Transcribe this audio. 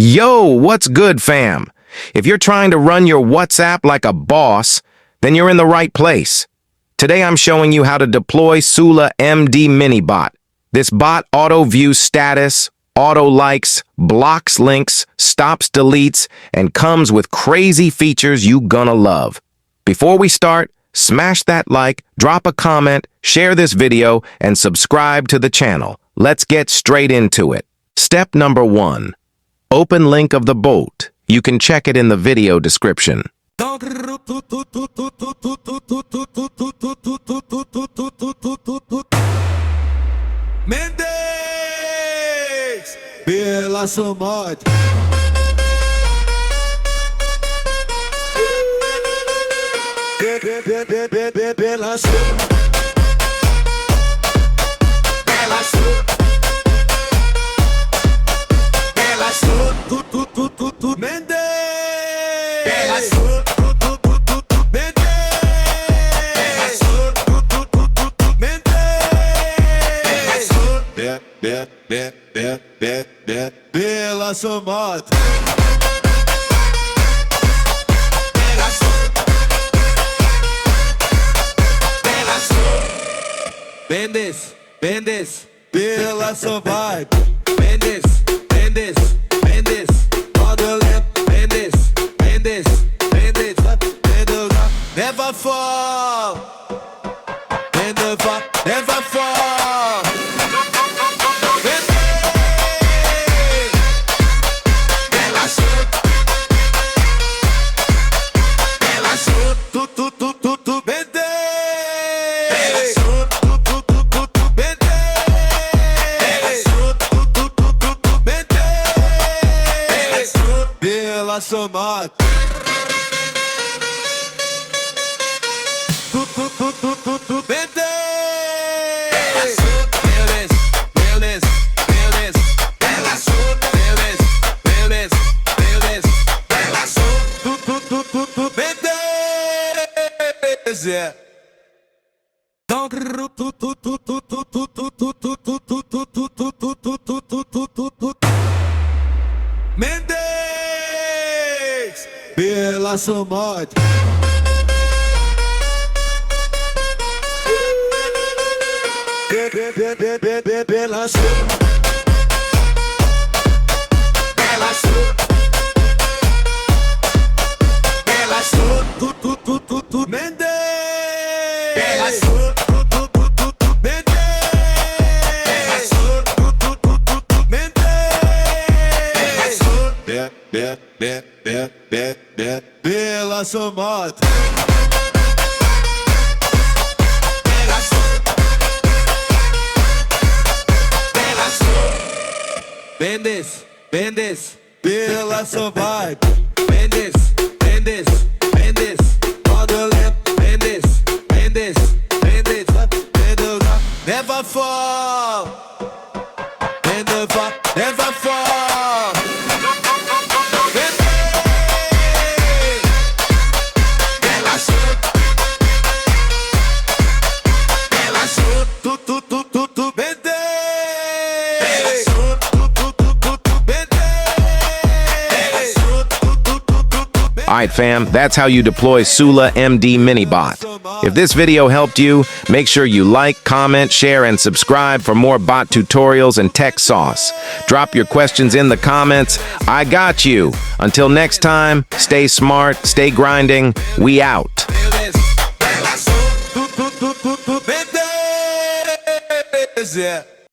Yo, what's good, fam? If you're trying to run your WhatsApp like a boss, then you're in the right place. Today I'm showing you how to deploy Sula MD Mini Bot. This bot auto-views status, auto-likes, blocks links, stops deletes, and comes with crazy features you gonna love. Before we start, smash that like, drop a comment, share this video, and subscribe to the channel. Let's get straight into it. Step number 1. Open link of the bot. You can check it in the video description. Mendes pela sua morte. Pela sua Mendes pela sua pela sua morte. Mendes, Mendes, pela sua vibe. Mendes, Mendes, Mendes, roda lento. Mendes, Mendes, Mendes, Mendes, never fall. Never fall. Pela sua morte. Yeah. Mendes pela sua morte. Pela sua Mendes pela sua pela sua morte. Mendes, Mendes, pela sua vibe. Mendes, Mendes, Mendes, roda lento. Mendes, Mendes, Mendes, Mendes, never fall. Never fall. Alright fam, that's how you deploy Sula MD Mini Bot. If this video helped you, make sure you like, comment, share, and subscribe for more bot tutorials and tech sauce. Drop your questions in the comments. I got you. Until next time, stay smart, stay grinding. We out. Yeah.